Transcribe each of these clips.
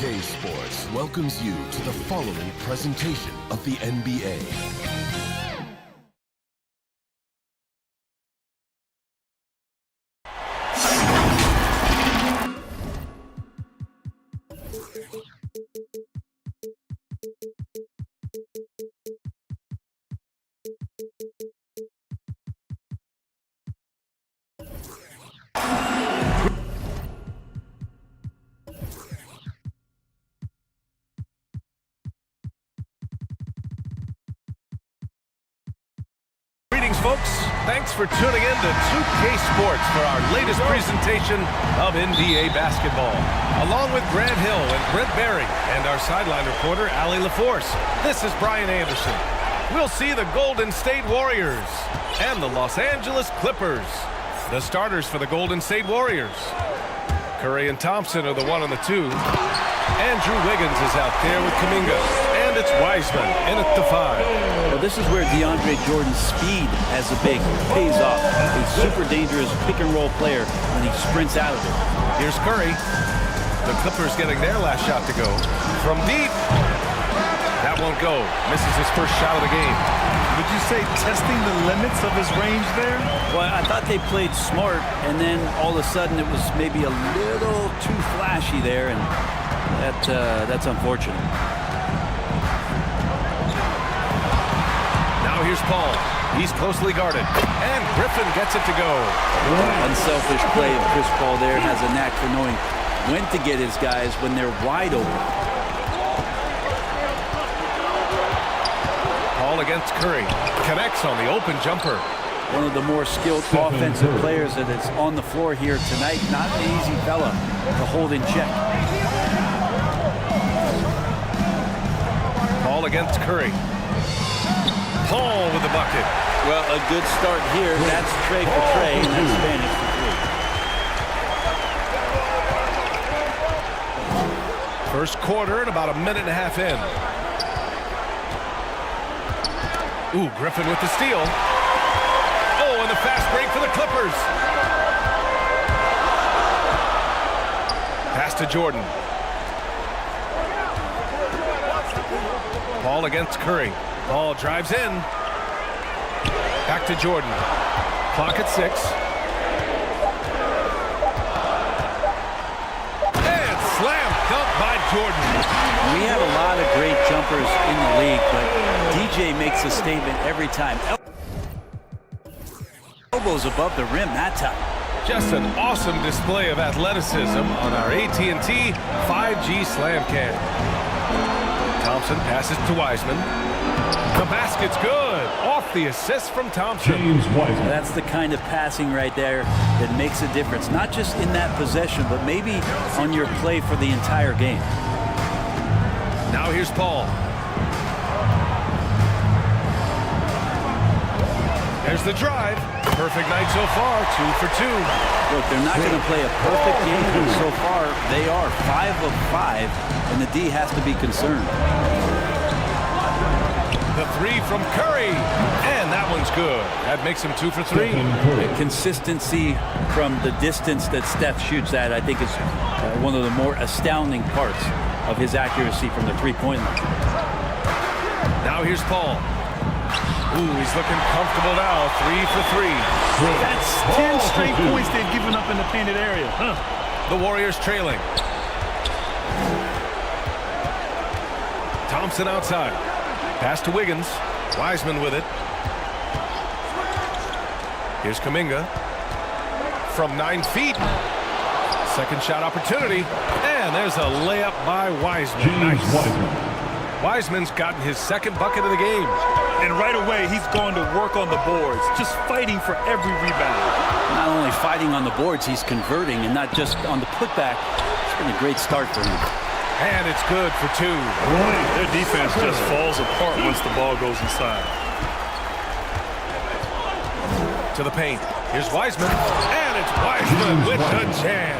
2K Sports welcomes you to the following presentation of the NBA. Folks, thanks for tuning in to 2K Sports for our latest presentation of NBA basketball. Along with Grant Hill and Brent Berry and our sideline reporter, Allie LaForce, this is Brian Anderson. We'll see the Golden State Warriors and the Los Angeles Clippers. The starters for the Golden State Warriors. Curry and Thompson are the 1 and the 2. Andrew Wiggins is out there with Kuminga. And it's Wiseman in at the 5. Well, this is where DeAndre Jordan's speed as a big pays off. A super dangerous pick-and-roll player when he sprints out of it. Here's Curry. The Clippers getting their last shot to go. From deep. That won't go. Misses his first shot of the game. Would you say testing the limits of his range there? Well, I thought they played smart, and then all of a sudden it was maybe a little too flashy there, and that's unfortunate. Now here's Paul. He's closely guarded. And Griffin gets it to go. Unselfish play of Chris Paul there. Has a knack for knowing when to get his guys when they're wide open. Paul against Curry. Connects on the open jumper. One of the more skilled offensive players that is on the floor here tonight. Not an easy fella to hold in check. Paul against Curry. Paul with the bucket. Well, a good start here. That's Trey for Trey, and that's Spanish for 3. First quarter and about a minute and a half in. Ooh, Griffin with the steal. Oh, and the fast break for the Clippers. Pass to Jordan. Paul against Curry. Paul drives in. Back to Jordan. Clock at 6. And slam dunk by Jordan. We have a lot of great jumpers in the league, but DJ makes a statement every time. Elbows above the rim that time. Just an awesome display of athleticism on our AT&T 5G Slam Cam. Thompson passes to Wiseman. The basket's good. Off the assist from Thompson. That's the kind of passing right there that makes a difference. Not just in that possession, but maybe on your play for the entire game. Now here's Paul. There's the drive. Perfect night so far. 2 for 2. Look, they're not going to play a perfect game, but so far they are 5 of 5, and the D has to be concerned. The 3 from Curry, and that one's good. That makes him 2 for 3. The consistency from the distance that Steph shoots at, I think, is one of the more astounding parts of his accuracy from the three-point line. Now here's Paul. Ooh, he's looking comfortable now. 3 for 3. That's 10 straight points they've given up in the painted area. The Warriors trailing. Thompson outside. Pass to Wiggins. Wiseman with it. Here's Kuminga. From 9 feet. Second shot opportunity. And there's a layup by Wiseman. Nice. Wiseman's gotten his second bucket of the game. And right away, he's going to work on the boards, just fighting for every rebound. Not only fighting on the boards, he's converting, and not just on the putback. It's been a great start for him. And it's good for 2. Their defense just falls apart once the ball goes inside. To the paint. Here's Wiseman. And it's Wiseman with the jam.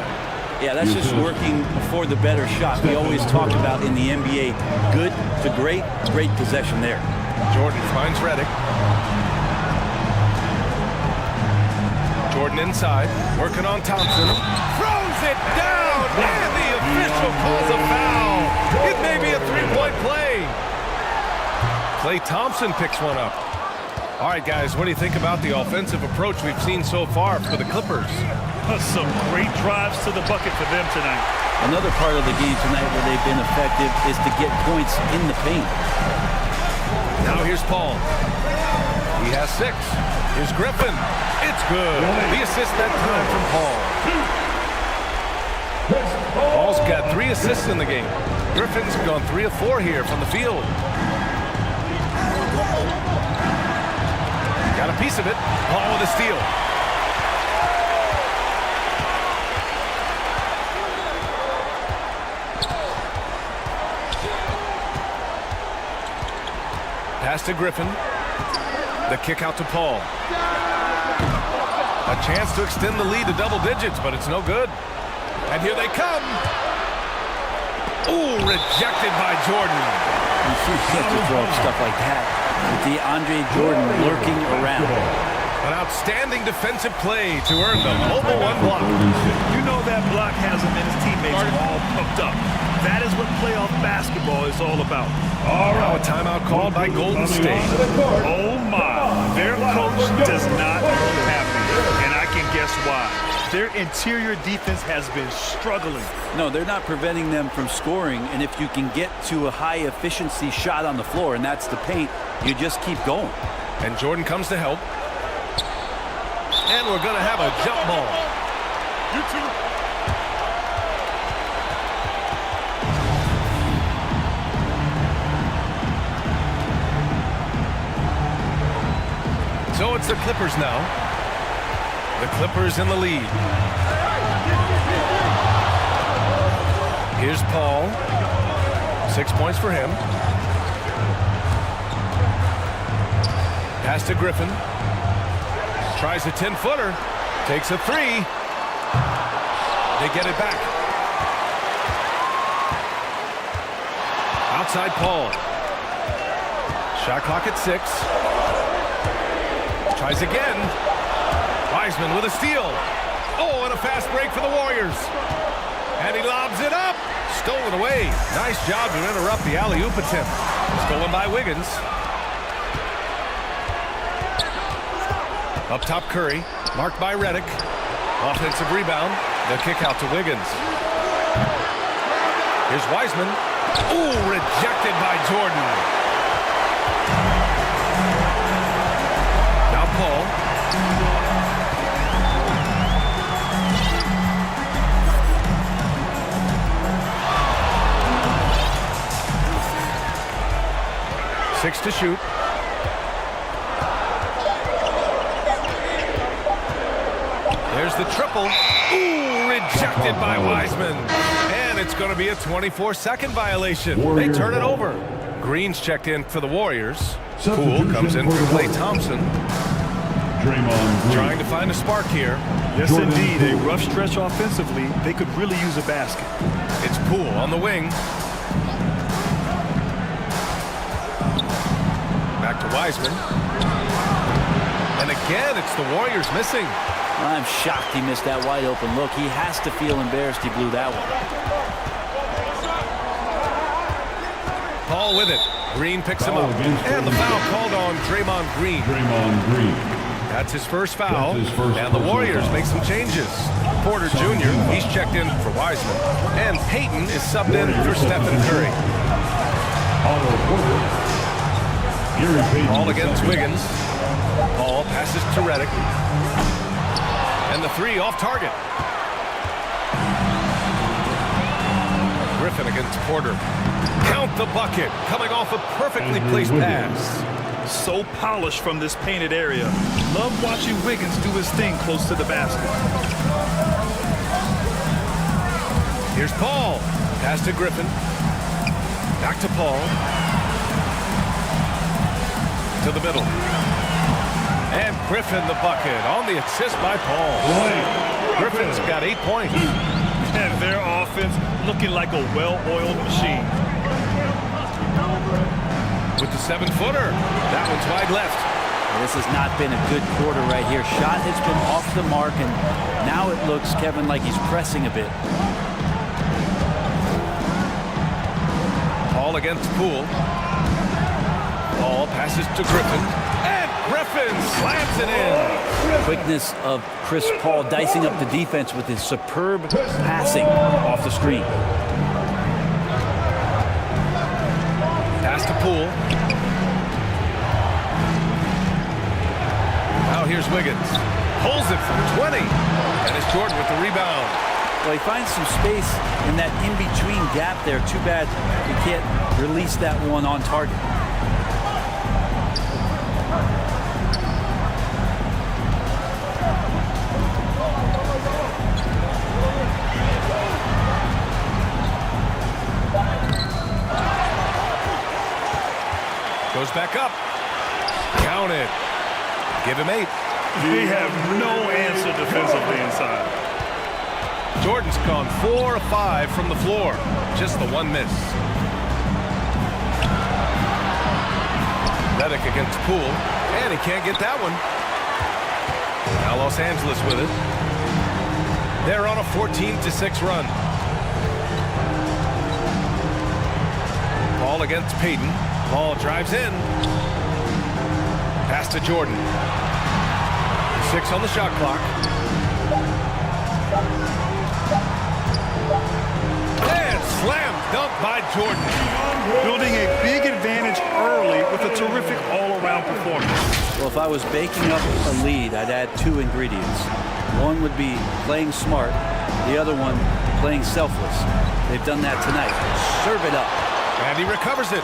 Yeah, that's just working for the better shot. We always talk about in the NBA, good to great, great possession there. Jordan finds Redick. Jordan inside, working on Thompson. Throws it down, and the official calls a foul. It may be a three-point play. Klay Thompson picks one up. All right, guys, what do you think about the offensive approach we've seen so far for the Clippers? Some great drives to the bucket for them tonight. Another part of the game tonight where they've been effective is to get points in the paint. Now here's Paul. He has 6. Here's Griffin. It's good. The assist that time from Paul. Paul's got 3 assists in the game. Griffin's gone 3 of 4 here from the field. Got a piece of it. Paul with a steal. Pass to Griffin. The kick out to Paul. A chance to extend the lead to double digits, but it's no good. And here they come. Ooh, rejected by Jordan. You see such a throw of stuff like that with DeAndre Jordan lurking around. An outstanding defensive play to earn the mobile 1 block. You know that block has him and his teammates all pumped up. That is what playoff basketball is all about. Now a timeout called by Golden State. Oh my, their coach does not look happy, and I can guess why. Their interior defense has been struggling. No, they're not preventing them from scoring, and if you can get to a high efficiency shot on the floor, and that's the paint, you just keep going. And Jordan comes to help. And we're going to have a jump ball. You two. So it's the Clippers now. The Clippers in the lead. Here's Paul. 6 points for him. Pass to Griffin. Tries a 10-footer. Takes a 3. They get it back. Outside Paul. Shot clock at 6. Tries again. Wiseman with a steal. Oh, and a fast break for the Warriors. And he lobs it up. Stolen away. Nice job to interrupt the alley-oop attempt. Stolen by Wiggins. Up top Curry. Marked by Redick. Offensive rebound. The kick out to Wiggins. Here's Wiseman. Ooh, rejected by Jordan. Now Paul. Six to shoot. There's the triple. Ooh, rejected by Wiseman. And it's going to be a 24-second violation. They turn it over. Green's checked in for the Warriors. Poole comes in for Klay Thompson. Trying to find a spark here. Yes, indeed. A rough stretch offensively. They could really use a basket. It's Poole on the wing. Back to Wiseman. And again, it's the Warriors missing. I'm shocked he missed that wide open look. He has to feel embarrassed he blew that one. Paul with it. Green picks him up. And the foul called on Draymond Green. That's his first foul. And the Warriors make some changes. Porter Jr., he's checked in for Wiseman. And Payton is subbed in for Steph and Curry. Paul against Wiggins. Paul passes to Redick. And the 3 off target. Griffin against Porter. Count the bucket. Coming off a perfectly placed pass. So polished from this painted area. Love watching Wiggins do his thing close to the basket. Here's Paul. Pass to Griffin. Back to Paul. To the middle. And Griffin the bucket on the assist by Paul. Griffin's got 8 points. And their offense looking like a well-oiled machine. With the 7-footer. That one's wide left. This has not been a good quarter right here. Shot has been off the mark, and now it looks, Kevin, like he's pressing a bit. Paul against Poole. Ball passes to Griffin, and Griffin slams it in. Quickness of Chris Paul dicing up the defense with his superb passing off the screen. Pass to Poole. Now here's Wiggins. Pulls it from 20. And it's Jordan with the rebound. Well, he finds some space in that in-between gap there. Too bad he can't release that one on target. Goes back up. Count it. Give him 8. They have no answer defensively inside. Jordan's gone 4 of 5 from the floor. Just the one miss. Redick against Poole. And he can't get that one. Now Los Angeles with it. They're on a 14-6 run. Ball against Payton. Ball drives in. Pass to Jordan. 6 on the shot clock. And slam dunk by Jordan. Building a big advantage early with a terrific all-around performance. Well, if I was baking up a lead, I'd add 2 ingredients. One would be playing smart. The other one, playing selfless. They've done that tonight. Serve it up. And he recovers it.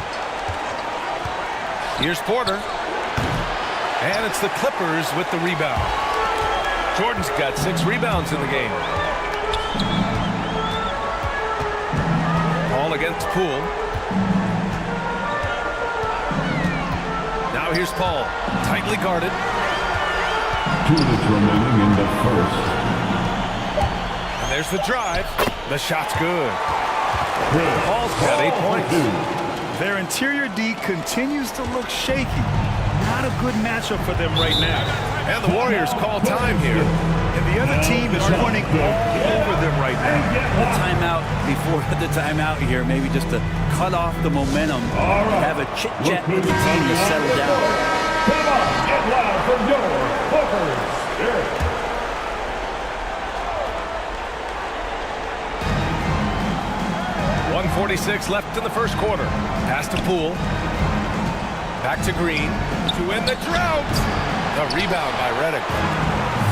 Here's Porter. And it's the Clippers with the rebound. Jordan's got 6 rebounds in the game. Ball against Poole. Now here's Paul. Tightly guarded. 2 minutes remaining in the first. And there's the drive. The shot's good. Paul's got 8 points. Their interior D continues to look shaky. Not a good matchup for them right now. And the Warriors call time here. And the other team is running all over them right now. The timeout before the timeout here, maybe just to cut off the momentum, have a chit-chat with the team to settle down. Come on, get loud for your Clippers. 1:46 left in the first quarter. Pass to Poole. Back to Green to end the drought. The rebound by Redick.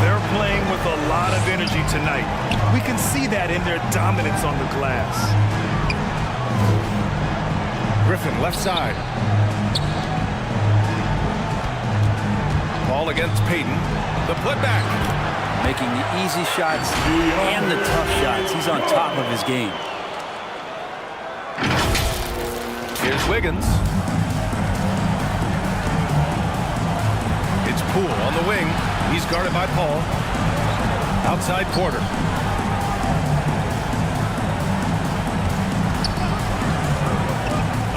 They're playing with a lot of energy tonight. We can see that in their dominance on the glass. Griffin left side. Ball against Payton. The putback. Making the easy shots and the tough shots. He's on top of his game. Here's Wiggins. It's Poole on the wing. He's guarded by Paul. Outside Porter.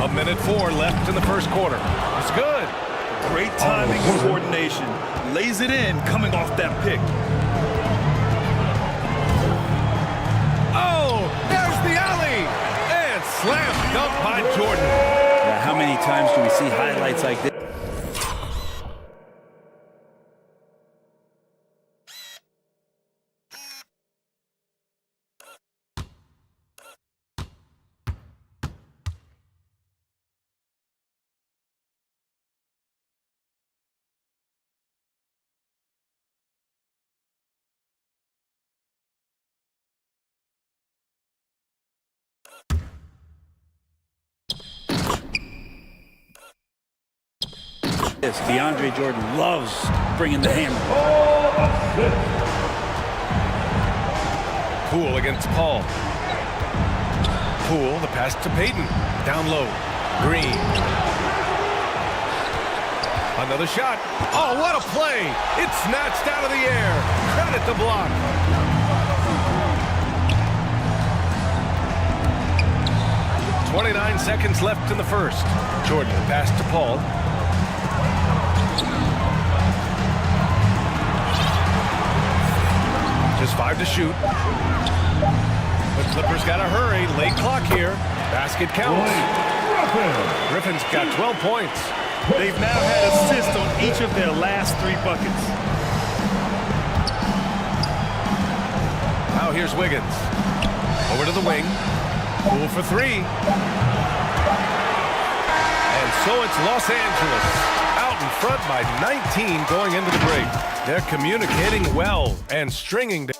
A minute 4 left in the first quarter. It's good. Great timing and coordination. Lays it in coming off that pick. Oh, there's the alley. And slam dunk by Jordan. Yeah, how many times do we see highlights like this? DeAndre Jordan loves bringing the hammer. Poole against Paul. Poole, the pass to Payton. Down low. Green. Another shot. Oh, what a play. It's snatched out of the air. Credit the block. .29 seconds left in the first. Jordan, the pass to Paul. Just 5 to shoot. The Clippers got to hurry. Late clock here. Basket counts. Griffin's got 12 points. They've now had assists on each of their last 3 buckets. Now here's Wiggins. Over to the wing. Poole for 3. And so it's Los Angeles out in front by 19 going into the break. They're communicating well and stringing.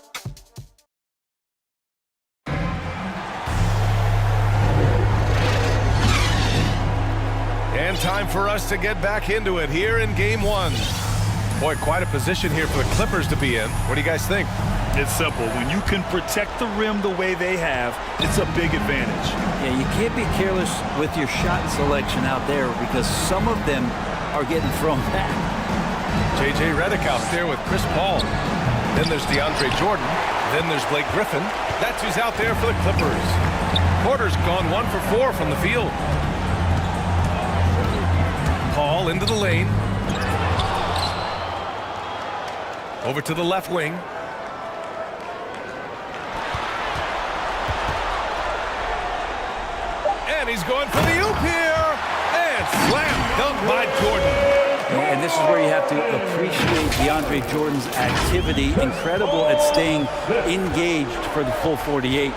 And time for us to get back into it here in game 1. Boy, quite a position here for the Clippers to be in. What do you guys think? It's simple. When you can protect the rim the way they have, it's a big advantage. Yeah, you can't be careless with your shot selection out there because some of them are getting thrown back. J.J. Redick out there with Chris Paul. Then there's DeAndre Jordan. Then there's Blake Griffin. That's who's out there for the Clippers. Porter's gone 1 for 4 from the field. Paul into the lane. Over to the left wing. And he's going for the oop here. And slam dunk by Jordan. And this is where you have to appreciate DeAndre Jordan's activity. Incredible at staying engaged for the full 48.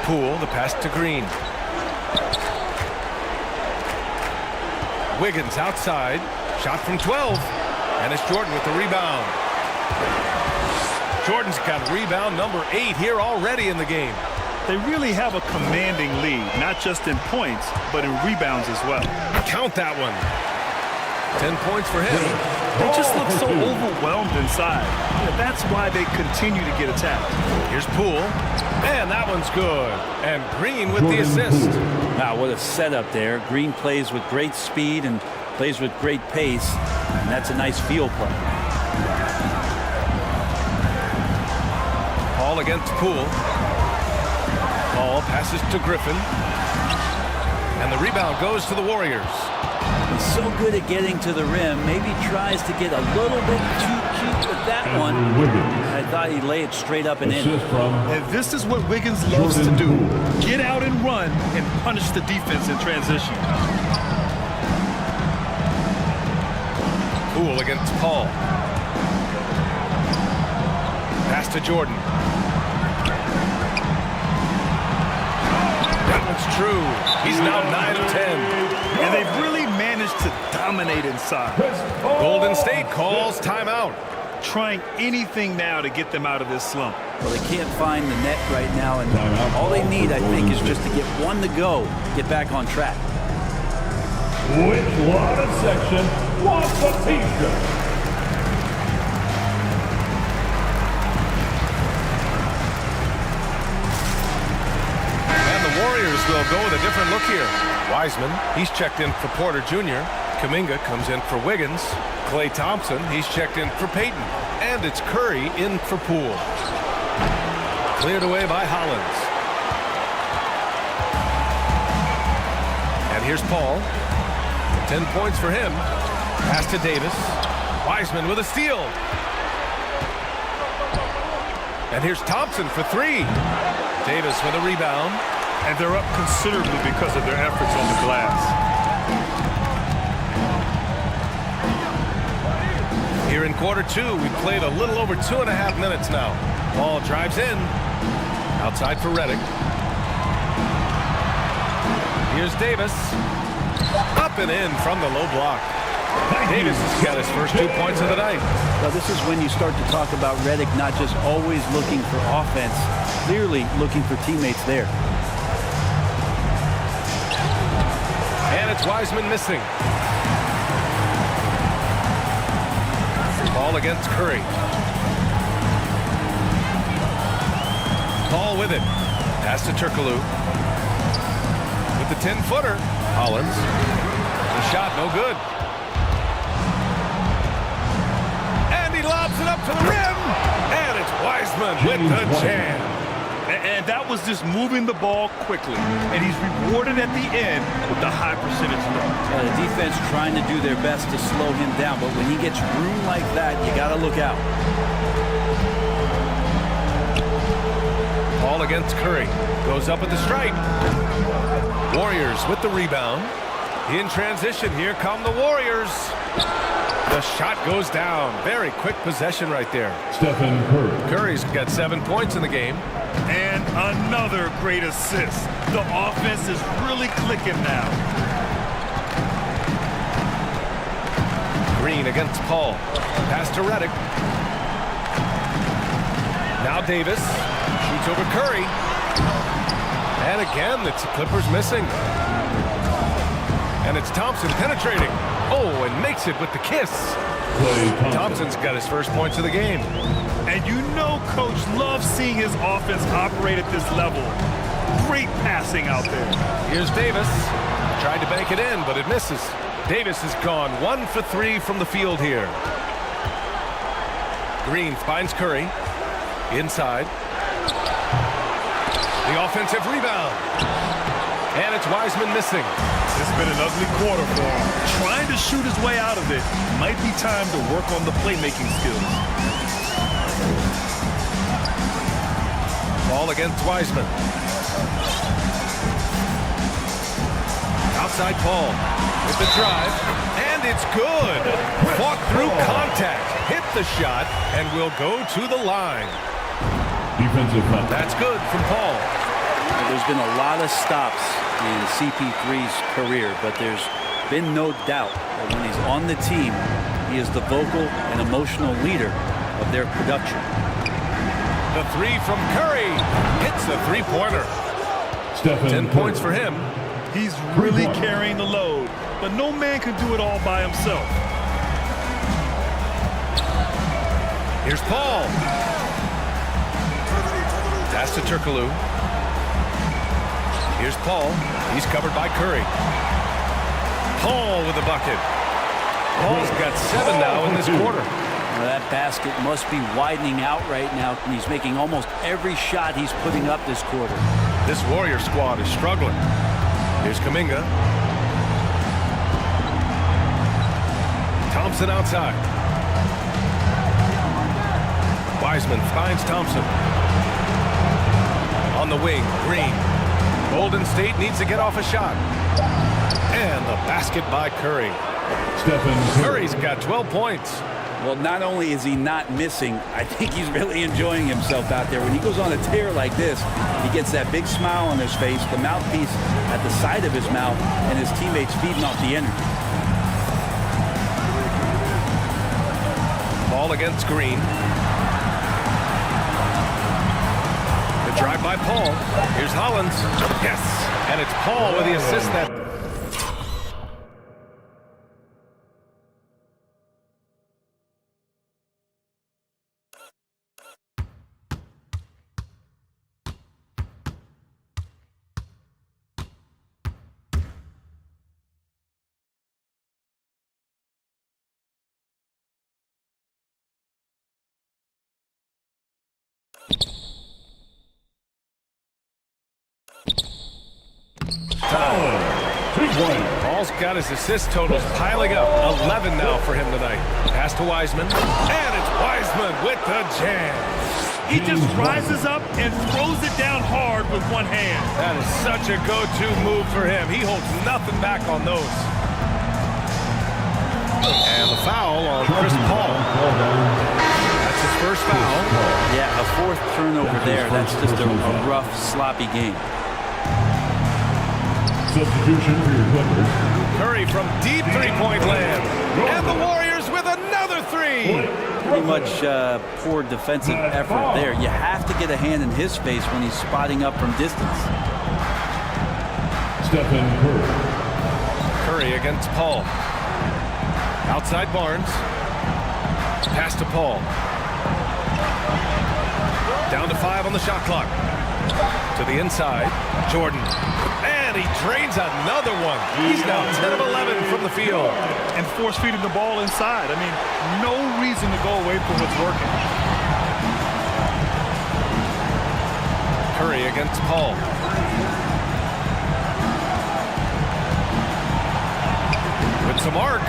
Poole, the pass to Green. Wiggins outside. Shot from 12. And it's Jordan with the rebound. Jordan's got rebound number 8 here already in the game. They really have a commanding lead, not just in points, but in rebounds as well. Count that one. 10 points for him. They just look so overwhelmed inside. That's why they continue to get attacked. Here's Poole. And that one's good. And Green with the assist. Wow, what a setup there. Green plays with great speed and plays with great pace. And that's a nice field play. Paul against Poole. Paul passes to Griffin. And the rebound goes to the Warriors. He's so good at getting to the rim. Maybe tries to get a little bit too cute with that one. I thought he'd lay it straight up and in. And this is what Wiggins loves to do. Get out and run and punish the defense in transition. Poole against Paul. Pass to Jordan. That one's true. He's now 9 of 10. And they've really managed to dominate inside. Golden State calls timeout. Trying anything now to get them out of this slump. Well, they can't find the net right now, and all they need, I think, is just to get one to go, get back on track. Which water section wants a t-shirt? And the Warriors will go with a different look here. Wiseman, he's checked in for Porter Jr. Kuminga comes in for Wiggins. Klay Thompson, he's checked in for Payton. And it's Curry in for Poole. Cleared away by Hollins. And here's Paul. 10 points for him. Pass to Davis. Wiseman with a steal. And here's Thompson for 3. Davis with a rebound. And they're up considerably because of their efforts on the glass. Here in quarter 2, we played a little over 2.5 minutes now. Ball drives in. Outside for Redick. Here's Davis. Up and in from the low block. Davis has got his first 2 points of the night. Well, this is when you start to talk about Redick not just always looking for offense, clearly looking for teammates there. And it's Wiseman missing. Ball against Curry. Paul with it. Pass to Turkoglu. With the 10-footer. Hollins. The shot no good. And he lobs it up to the rim. And it's Wiseman with the jam. And that was just moving the ball quickly. And he's rewarded at the end with the high percentage throw. The defense trying to do their best to slow him down, but when he gets room like that, you got to look out. Ball against Curry. Goes up at the stripe. Warriors with the rebound. In transition, here come the Warriors. The shot goes down. Very quick possession right there. Stephen Curry. Curry's got 7 points in the game. And another great assist. The offense is really clicking now. Green against Paul. Pass to Redick. Now Davis. Shoots over Curry. And again, it's the Clippers missing. And it's Thompson penetrating. Oh, and makes it with the kiss. Thompson's got his first points of the game. And you know Coach loves seeing his offense operate at this level. Great passing out there. Here's Davis. Tried to bank it in, but it misses. Davis has gone 1 for 3 from the field here. Green finds Curry. Inside. The offensive rebound. And it's Wiseman missing. It's been an ugly quarter for him. Trying to shoot his way out of it. Might be time to work on the playmaking skills. Ball against Wiseman. Outside Paul with the drive. And it's good. Fought through contact. Hit the shot and will go to the line. Defensive foul. That's good from Paul. There's been a lot of stops in CP3's career, but there's been no doubt that when he's on the team, he is the vocal and emotional leader of their production. The three from Curry hits the three-pointer. 10 points for him. He's really carrying the load, but no man can do it all by himself. Here's Paul. Pass to Turkoglu. Here's Paul. He's covered by Curry. Paul with the bucket. Paul's got 7 now in this quarter. Well, that basket must be widening out right now, and he's making almost every shot he's putting up this quarter. This Warrior squad is struggling. Here's Kuminga. Thompson outside. Wiseman finds Thompson. On the wing, Green. Golden State needs to get off a shot. And the basket by Curry. Curry's got 12 points. Well, not only is he not missing, I think he's really enjoying himself out there. When he goes on a tear like this, he gets that big smile on his face, the mouthpiece at the side of his mouth, and his teammates feeding off the energy. Ball against Green. The drive by Paul. Here's Hollins. Yes. And it's Paul with the assist that... Paul's got his assist totals piling up. 11 now for him tonight. Pass to Wiseman. And it's Wiseman with the jam. He just rises up and throws it down hard with one hand. That is such a go-to move for him. He holds nothing back on those. And the foul on Chris Paul. That's his first foul. Yeah, a fourth turnover there. That's just a rough, sloppy game. Substitution for your Clippers. Curry from deep three-point land. And the Warriors with another three. Pretty much poor defensive effort there. You have to get a hand in his face when he's spotting up from distance. Stephen Curry. Curry against Paul. Outside Barnes. Pass to Paul. Down to 5 on the shot clock. To the inside. Jordan. And he drains another one. He's now 10 of 11 from the field. And force feeding the ball inside. I mean, no reason to go away from what's working. Curry against Paul. With some arc.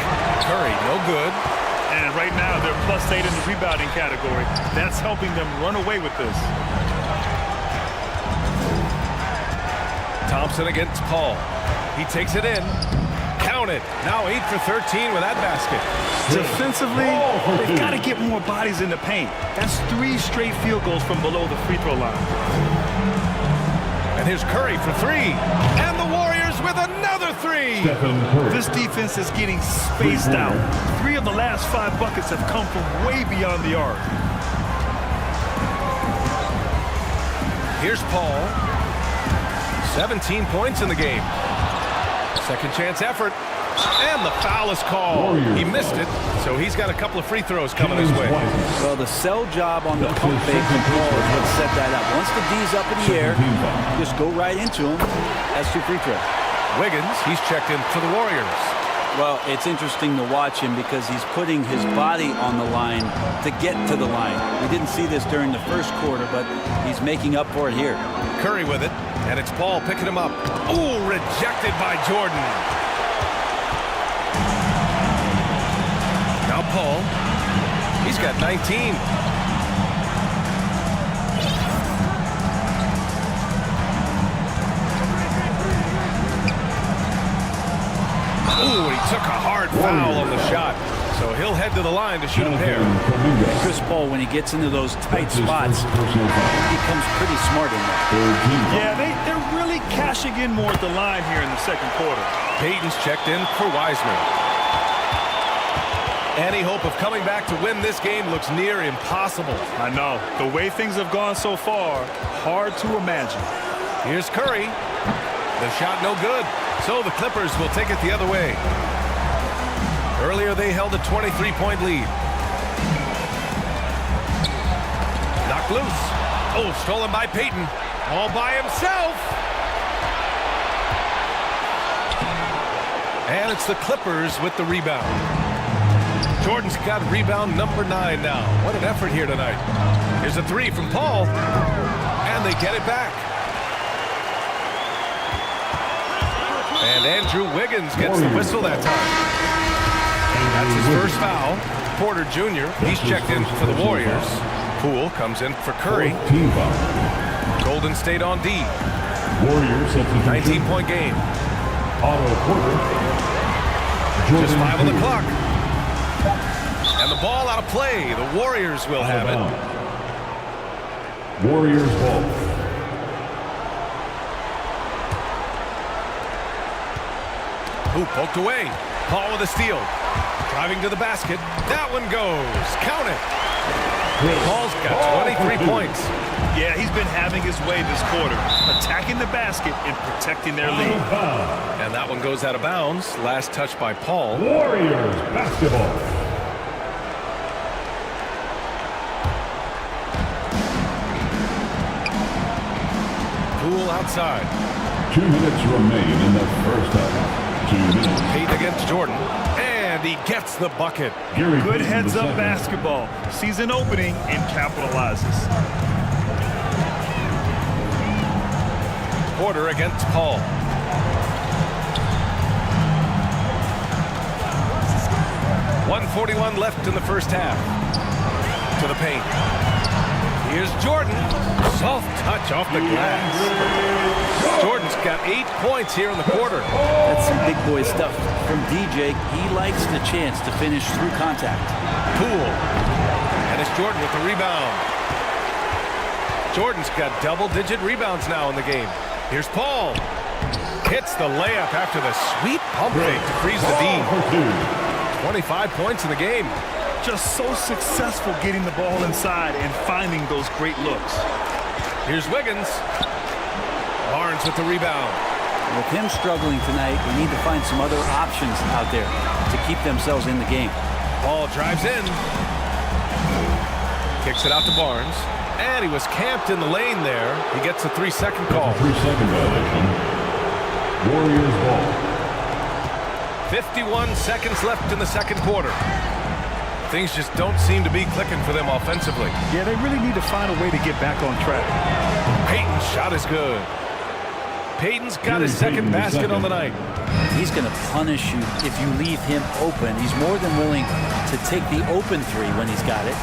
Curry, no good. And right now, they're +8 in the rebounding category. That's helping them run away with this. Thompson against Paul. He takes it in. Count it. Now 8 for 13 with that basket. Defensively, they've got to get more bodies in the paint. That's 3 straight field goals from below the free throw line. And here's Curry for 3. And the Warriors with another 3. This defense is getting spaced out. 3 of the last 5 buckets have come from way beyond the arc. Here's Paul. 17 points in the game. Second chance effort. And the foul is called. He missed it, so he's got a couple of free throws coming his way. Well, the sell job on the pump fake from Paul is what set that up. Once the D's up in the air, just go right into him. That's 2 free throws. Wiggins, he's checked in for the Warriors. Well, it's interesting to watch him because he's putting his body on the line to get to the line. We didn't see this during the first quarter, but he's making up for it here. Curry with it, and it's Paul picking him up. Ooh, rejected by Jordan. Now Paul, he's got 19. Ooh, he took a hard foul on the shot. So he'll head to the line to shoot a pair. Chris Paul, when he gets into those tight spots, he becomes pretty smart in that. Yeah, they're really cashing in more at the line here in the second quarter. Payton's checked in for Wiseman. Any hope of coming back to win this game looks near impossible. I know. The way things have gone so far, hard to imagine. Here's Curry. The shot no good. So the Clippers will take it the other way. Earlier they held a 23-point lead. Knocked loose. Oh, stolen by Payton. All by himself. And it's the Clippers with the rebound. Jordan's got rebound number 9 now. What an effort here tonight. Here's a 3 from Paul. And they get it back. And Andrew Wiggins gets the whistle that time. That's his first foul. Porter Jr., he's checked in for the Warriors. Poole comes in for Curry. Golden State on D. Warriors 19-point game. Otto Porter. Just 5 on the clock. And the ball out of play. The Warriors will have it. Warriors ball. Who poked away. Paul with a steal. Driving to the basket. That one goes. Count it. Paul's got 23 points. Yeah, he's been having his way this quarter, attacking the basket and protecting their lead. And that one goes out of bounds. Last touch by Paul. Warriors basketball. Poole outside. 2 minutes remain in the first half. 2 minutes. Payton against Jordan. And he gets the bucket. Good heads-up basketball. Sees an opening and capitalizes. Porter against Paul. .141 left in the first half. To the paint. Here's Jordan. Soft touch off the glass. Jordan's got 8 points here in the quarter. That's some big boy stuff from DJ. He likes the chance to finish through contact. Poole. And it's Jordan with the rebound. Jordan's got double-digit rebounds now in the game. Here's Paul. Hits the layup after the sweet pump fake to freeze the D. 25 points in the game. Just so successful getting the ball inside and finding those great looks. Here's Wiggins. Barnes with the rebound. With him struggling tonight, we need to find some other options out there to keep themselves in the game. Paul drives in. Kicks it out to Barnes. And he was camped in the lane there. He gets a 3-second call. 3-second violation. Warriors ball. 51 seconds left in the second quarter. Things just don't seem to be clicking for them offensively. Yeah, they really need to find a way to get back on track. Payton's shot is good. Payton's got his second basket on the night. He's going to punish you if you leave him open. He's more than willing to take the open three when he's got it.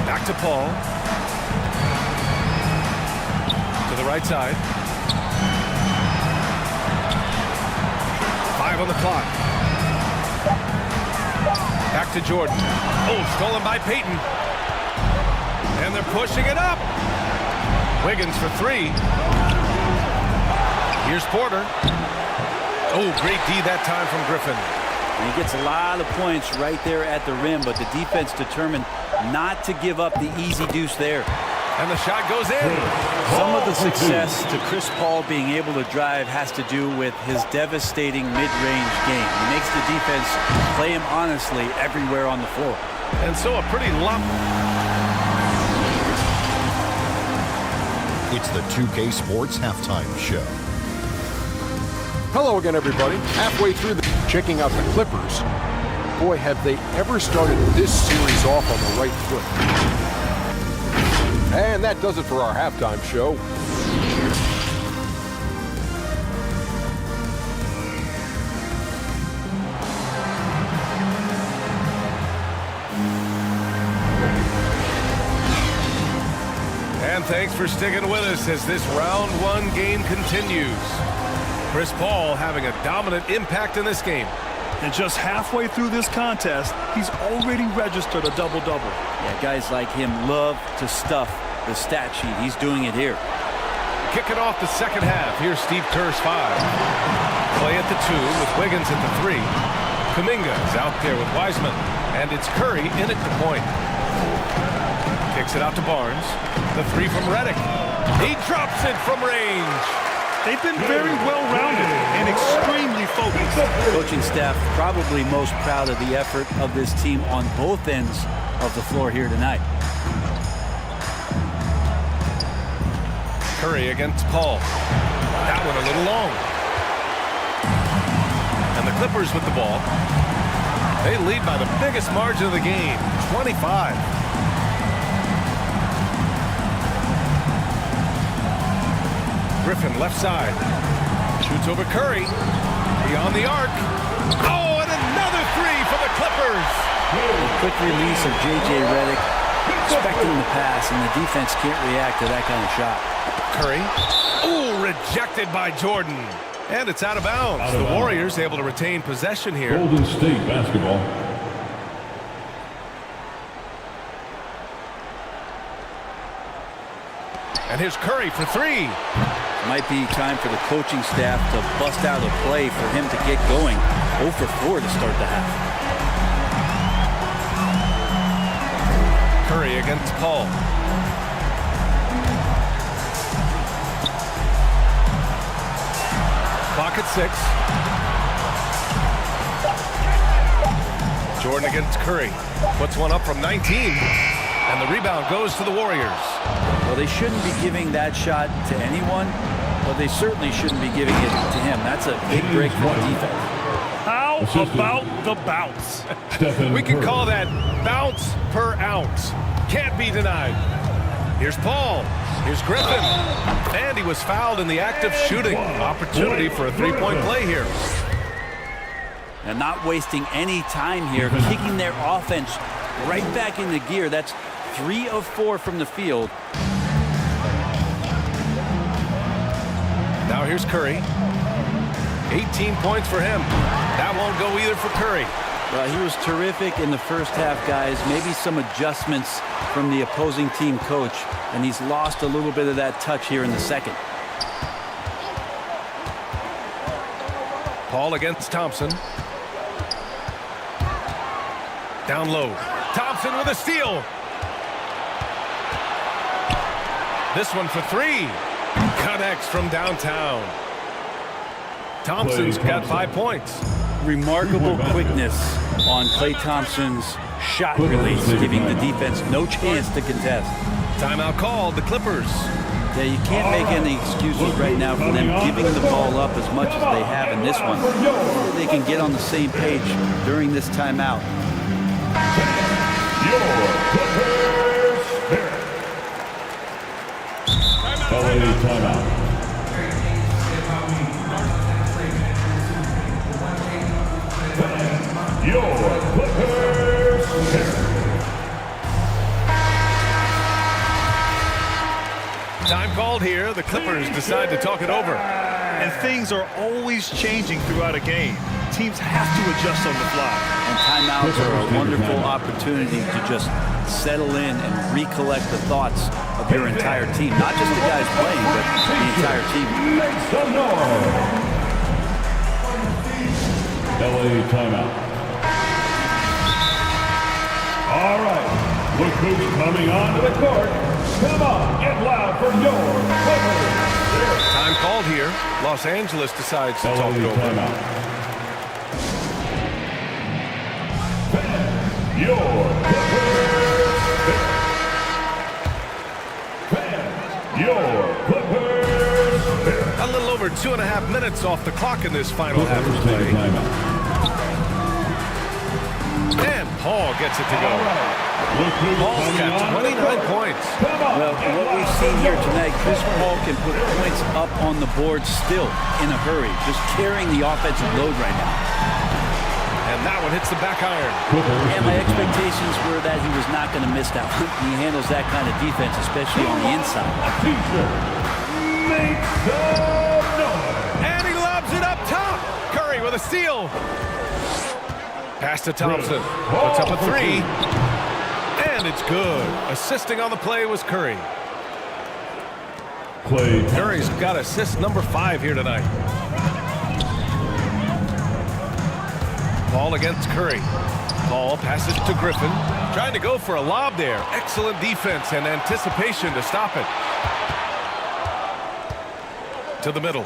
Back to Paul. To the right side. 5 on the clock. Back to Jordan. Oh, stolen by Payton. And they're pushing it up. Wiggins for 3. Here's Porter. Oh, great D that time from Griffin. And he gets a lot of points right there at the rim, but the defense determined not to give up the easy deuce there. And the shot goes in. Some of the success to Chris Paul being able to drive has to do with his devastating mid-range game. He makes the defense play him honestly everywhere on the floor. And so a pretty lump. It's the 2K Sports Halftime Show. Hello again, everybody. Halfway through checking out the Clippers. Boy, have they ever started this series off on the right foot. And that does it for our halftime show. And thanks for sticking with us as this round 1 game continues. Chris Paul having a dominant impact in this game. And just halfway through this contest, he's already registered a double-double. Yeah, guys like him love to stuff the stat sheet. He's doing it here. Kicking off the second half. Here's Steve Kerr's 5. Clay at the 2 with Wiggins at the 3. Kuminga is out there with Wiseman. And it's Curry in at the point. Kicks it out to Barnes. The 3 from Redick. He drops it from range. They've been very well-rounded and extremely focused. Coaching staff probably most proud of the effort of this team on both ends of the floor here tonight. Curry against Paul. That one a little long. And the Clippers with the ball. They lead by the biggest margin of the game, 25. Griffin left side. Shoots over Curry. Beyond the arc. Oh, and another 3 for the Clippers. A quick release of J.J. Redick, expecting the pass, and the defense can't react to that kind of shot. Curry. Ooh, rejected by Jordan. And it's out of bounds. The Warriors able to retain possession here. Golden State basketball. And here's Curry for 3. Might be time for the coaching staff to bust out a play for him to get going. 0 for 4 to start the half. Curry against Paul. Clock at 6. Jordan against Curry. Puts one up from 19. And the rebound goes to the Warriors. Well, they shouldn't be giving that shot to anyone, but they certainly shouldn't be giving it to him. That's a big break for the defense. How about the bounce? We can call that bounce per ounce. Can't be denied. Here's Paul. Here's Griffin. And he was fouled in the act of shooting. Opportunity for a 3-point play here. And not wasting any time here, kicking their offense right back into gear. That's 3 of 4 from the field. Now here's Curry. 18 points for him. That won't go either for Curry. Well, he was terrific in the first half, guys. Maybe some adjustments from the opposing team coach, and he's lost a little bit of that touch here in the second. Paul against Thompson. Down low. Thompson with a steal. This one for 3. Connects from downtown. Thompson's got 5 points. Remarkable quickness on Klay Thompson's shot release, giving the defense no chance to contest. Timeout called, the Clippers. Yeah, you can't make any excuses right now for them giving the ball up as much as they have in this one. They can get on the same page during this timeout. timeout. Your Clippers. Time called here. The Clippers decide to talk it over. And things are always changing throughout a game. Teams have to adjust on the fly. And timeouts are a wonderful opportunity to just settle in and recollect the thoughts of your entire team. Not just the guys playing, but the entire team. Make some noise. LA timeout. All right. Look who's coming onto the court. Come on, get loud for your Clippers. Time called here. Los Angeles decides to talk it over. Timeout. Your Clippers. Your Clippers. A little over 2.5 minutes off the clock in this final half of play. And Paul gets it to go. Paul's got 29 points. Well, what we've seen here tonight, Chris Paul can put points up on the board still in a hurry, just carrying the offensive load right now. And that one hits the back iron. And my expectations were that he was not going to miss that one. He handles that kind of defense, especially on the inside. Make some noise. And he lobs it up top. Curry with a steal. Pass to Thompson. Puts up a three. And it's good. Assisting on the play was Curry. Curry's got assist number 5 here tonight. Paul against Curry. Paul passes to Griffin. Trying to go for a lob there. Excellent defense and anticipation to stop it. To the middle.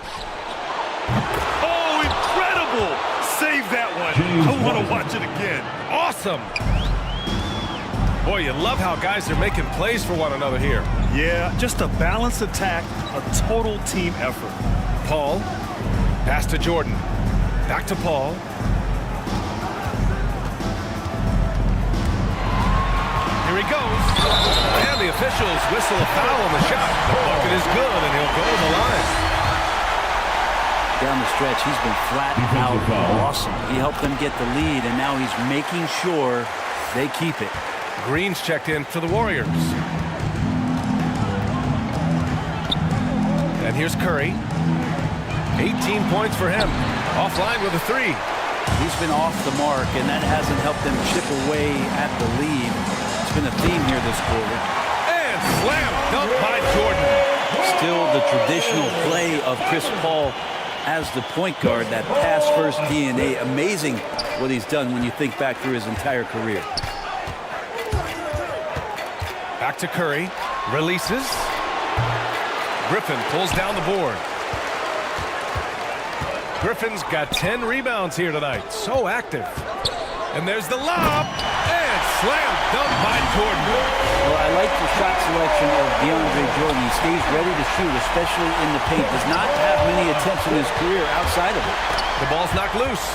Oh, incredible! Save that one. I want to watch it again. Awesome. Boy, you love how guys are making plays for one another here. Yeah, just a balanced attack, a total team effort. Paul. Pass to Jordan. Back to Paul. Here he goes. And the officials whistle a foul on the shot. The bucket is good, and he'll go to the line. Down the stretch, he's been flat out awesome. He helped them get the lead, and now he's making sure they keep it. Green's checked in for the Warriors. And here's Curry. 18 points for him. Offline with a three. He's been off the mark, and that hasn't helped them chip away at the lead. It's been a theme here this quarter. And slam dunk by Jordan. Still the traditional play of Chris Paul as the point guard, that pass-first DNA. Amazing what he's done when you think back through his entire career. Back to Curry. Releases. Griffin pulls down the board. Griffin's got 10 rebounds here tonight. So active. And there's the lob. And slam dunk by Jordan. Well, I like the shot selection of DeAndre Jordan. He stays ready to shoot, especially in the paint. Does not have many attempts in his career outside of it. The ball's knocked loose.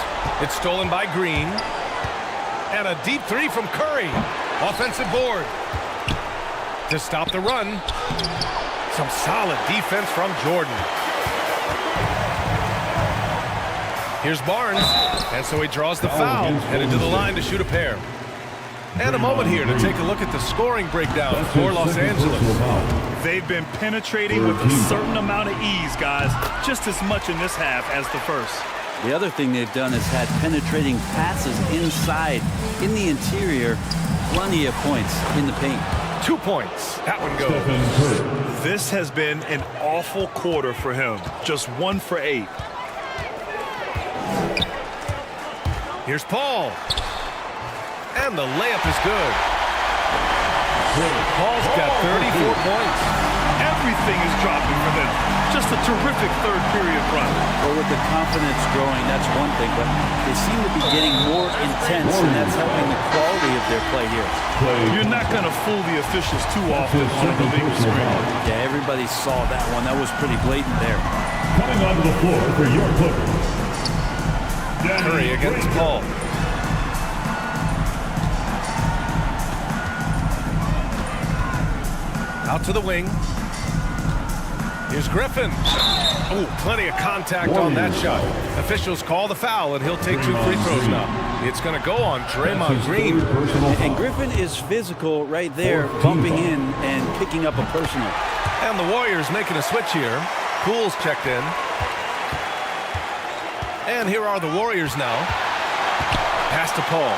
It's stolen by Green. And a deep three from Curry. Offensive board. To stop the run. Some solid defense from Jordan. Here's Barnes. And so he draws the foul. Headed to the line to shoot a pair. And a moment here to take a look at the scoring breakdown for Los Angeles. They've been penetrating with a certain amount of ease, guys. Just as much in this half as the first. The other thing they've done is had penetrating passes inside, in the interior, plenty of points in the paint. 2 points. That one goes. This has been an awful quarter for him. Just 1 for 8. Here's Paul. And the layup is good. Paul's got 34 points. Everything is dropping for them. Just a terrific third period run. Well, with the confidence growing, that's one thing, but they seem to be getting more intense, and that's helping the quality of their play here. You're not going to fool the officials too often on an illegal screen. Yeah, everybody saw that one. That was pretty blatant there. Coming onto the floor for your Clippers. Curry against Paul. Out to the wing. Here's Griffin. Ooh, plenty of contact on that shot. Officials call the foul, and he'll take 2 free throws now. It's going to go on Draymond Green. And Griffin is physical right there, bumping in and picking up a personal. And the Warriors making a switch here. Poole's checked in. And here are the Warriors now. Pass to Paul.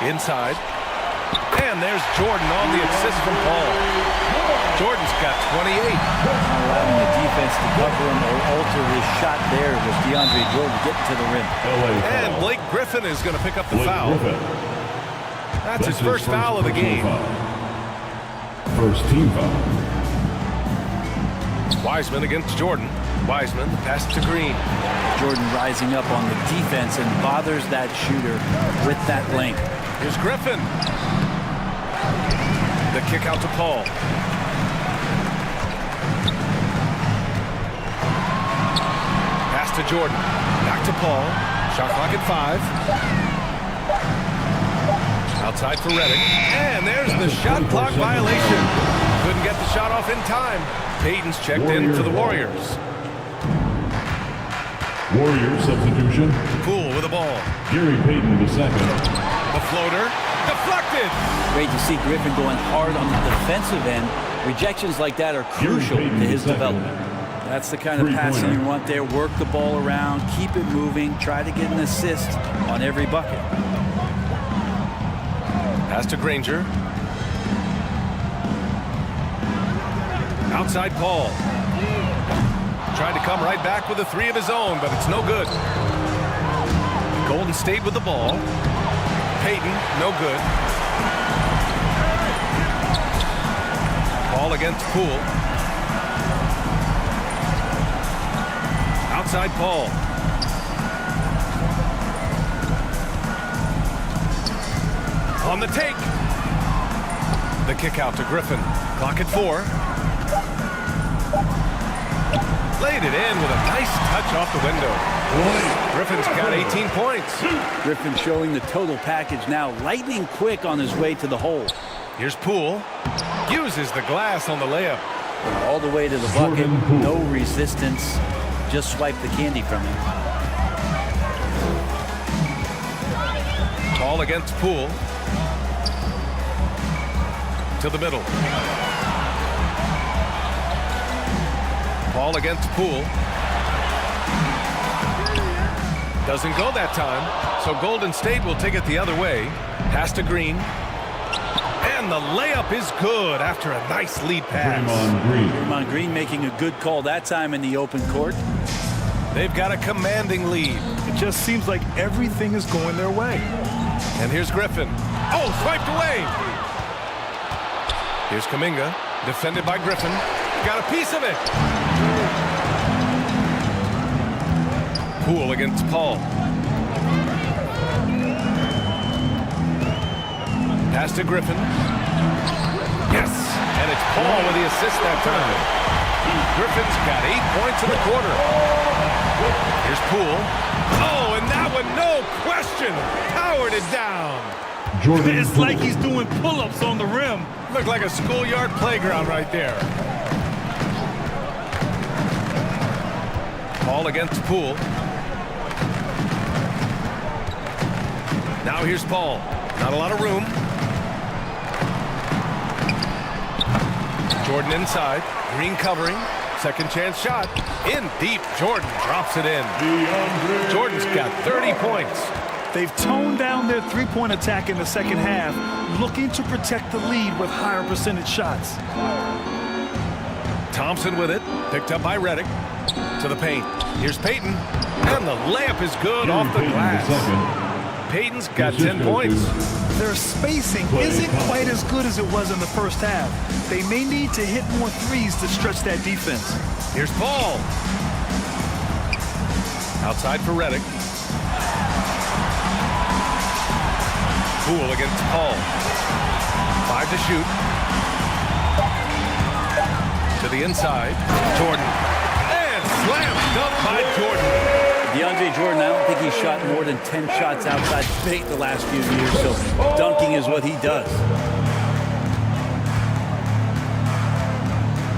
Inside. And there's Jordan on the assist from Paul. Jordan's got 28. Allowing the defense to cover him or alter his shot there was DeAndre Jordan getting to the rim. And Blake Griffin is going to pick up the foul. That's his first foul of the game. First team foul. Wiseman against Jordan. Wiseman, the pass to Green. Jordan rising up on the defense and bothers that shooter with that length. Here's Griffin. The kick out to Paul. Pass to Jordan. Back to Paul. Shot clock at 5. Outside for Redick. And there's the shot clock violation. Couldn't get the shot off in time. Payton's checked in for the Warriors. Warriors substitution. Poole with the ball. Gary Payton the second. The floater. Deflected. Great to see Griffin going hard on the defensive end. Rejections like that are crucial to his development. That's the kind of passing you want there. Work the ball around, keep it moving, try to get an assist on every bucket. Pass to Granger. Outside Paul. Tried to come right back with a 3 of his own, but it's no good. Golden State with the ball. Payton, no good. Ball against Poole. Outside Paul. On the take. The kick out to Griffin. Clock at 4. Laid it in with a nice touch off the window. Griffin's got 18 points. Griffin showing the total package now. Lightning quick on his way to the hole. Here's Poole. Uses the glass on the layup. All the way to the bucket. No resistance. Just swipe the candy from him. Ball against Poole. To the middle. Ball against Poole. Doesn't go that time, so Golden State will take it the other way. Pass to Green. And the layup is good after a nice lead pass. Draymond Green making a good call that time in the open court. They've got a commanding lead. It just seems like everything is going their way. And here's Griffin. Oh, swiped away. Here's Kuminga, defended by Griffin. Got a piece of it. Poole against Paul. Pass to Griffin. Yes, and it's Paul with the assist that time. Griffin's got 8 points in the quarter. Here's Poole. Oh, and that one, no question, powered it down. It's like he's doing pull-ups on the rim. Looked like a schoolyard playground right there. Paul against Poole. Now here's Paul. Not a lot of room. Jordan inside. Green covering. Second chance shot. In deep. Jordan drops it in. Jordan's got 30 points. They've toned down their three-point attack in the second half, looking to protect the lead with higher percentage shots. Thompson with it. Picked up by Redick. To the paint. Here's Payton. And the layup is good off the glass. Payton's got 10 points. Their spacing isn't quite as good as it was in the first half. They may need to hit more threes to stretch that defense. Here's Paul. Outside for Redick. Poole against Paul. 5 to shoot. To the inside. Jordan. And slam dunk by Jordan. DeAndre Jordan, I don't think he's shot more than 10 shots outside the paint the last few years, so dunking is what he does.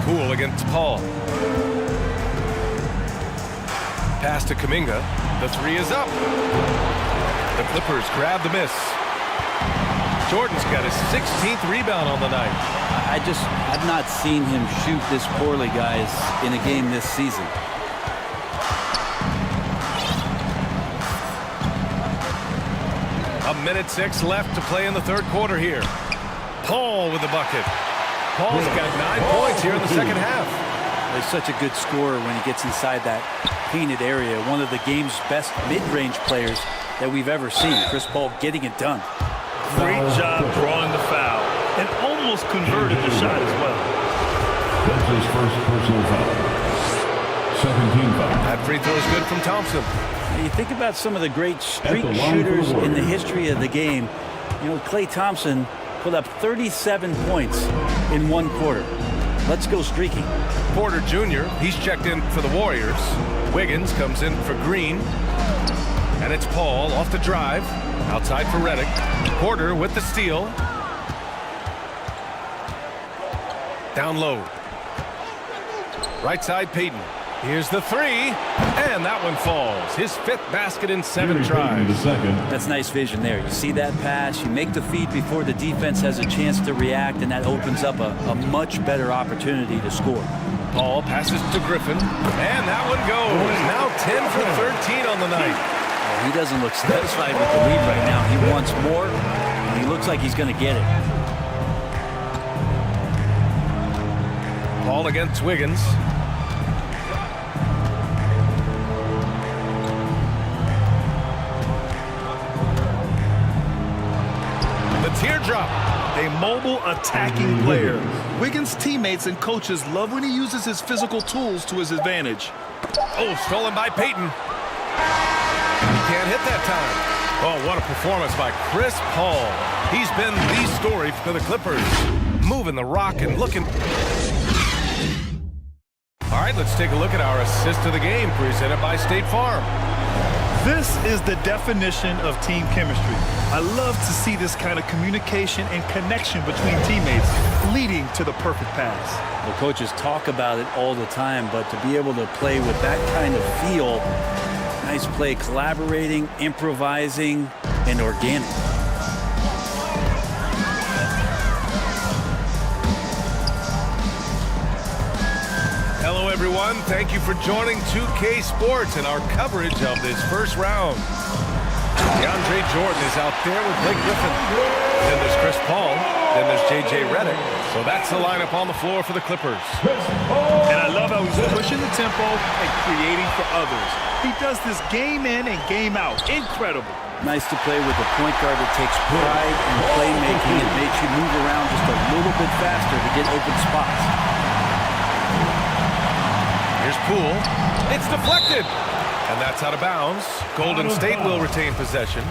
Poole against Paul. Pass to Kuminga. The three is up. The Clippers grab the miss. Jordan's got his 16th rebound on the night. I've not seen him shoot this poorly, guys, in a game this season. A minute 6 left to play in the third quarter here. Paul with the bucket. Paul's got 9 points here in the second half. He's such a good scorer when he gets inside that painted area. One of the game's best mid-range players that we've ever seen. Chris Paul getting it done. Great job drawing the foul and almost converted the shot as well. That's his first personal foul. 17 foul. That free throw is good from Thompson. You think about some of the great streak shooters in the history of the game. You know, Klay Thompson put up 37 points in one quarter. Let's go streaky. Porter Jr., he's checked in for the Warriors. Wiggins comes in for Green. And it's Paul off the drive. Outside for Redick. Porter with the steal. Down low. Right side, Payton. Here's the three. And that one falls. His 5th basket in 7 tries. That's nice vision there. You see that pass, you make the feed before the defense has a chance to react, and that opens up a much better opportunity to score. Paul passes to Griffin. And that one goes. Now 10 for 13 on the night. He doesn't look satisfied with the lead right now. He wants more, and he looks like he's going to get it. Paul against Wiggins. The teardrop. A mobile attacking player. Wiggins' teammates and coaches love when he uses his physical tools to his advantage. Oh, stolen by Payton. He can't hit that time. Oh, what a performance by Chris Paul. He's been the story for the Clippers. Moving the rock and looking. All right, let's take a look at our assist of the game presented by State Farm. This is the definition of team chemistry. I love to see this kind of communication and connection between teammates leading to the perfect pass. The coaches talk about it all the time, but to be able to play with that kind of feel, nice play, collaborating, improvising, and organic. Hello, everyone. Thank you for joining 2K Sports and our coverage of this first round. DeAndre Jordan is out there with Blake Griffin. Then there's Chris Paul. Then there's J.J. Redick. So that's the lineup on the floor for the Clippers. And I love how he's pushing the tempo and creating for others. He does this game in and game out. Incredible. Nice to play with a point guard that takes pride in playmaking and makes you move around just a little bit faster to get open spots. Here's Poole. It's deflected. And that's out of bounds. Golden State will retain possession.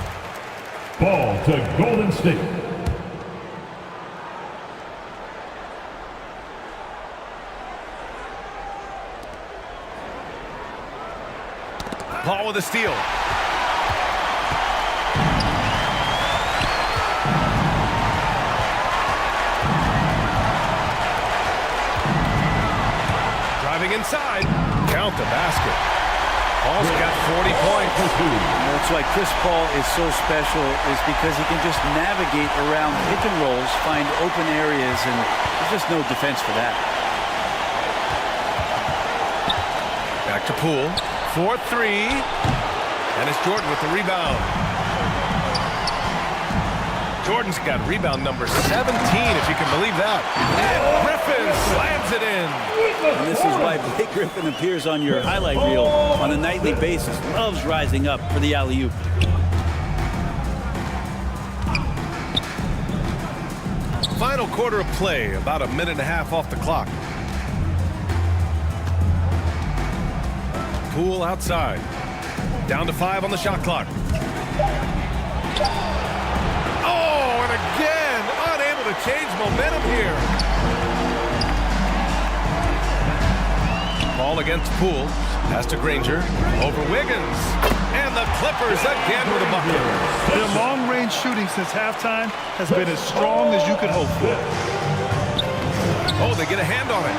Ball to Golden State. Paul with a steal. Driving inside. Count the basket. Paul's got 40 points. That's why Chris Paul is so special, is because he can just navigate around pick and rolls, find open areas, and there's just no defense for that. Back to Poole. 4-3. And it's Jordan with the rebound. Jordan's got rebound number 17, if you can believe that. And Griffin slams it in. And this is why Blake Griffin appears on your highlight reel on a nightly basis. Loves rising up for the alley-oop. Final quarter of play, about a minute and a half off the clock. Poole outside. Down to 5 on the shot clock. Oh, and again, unable to change momentum here. Paul Paul against Poole. Pass to Granger. Over Wiggins. And the Clippers again with a bucket. Their long-range shooting since halftime has been as strong as you could hope for. Oh, they get a hand on it.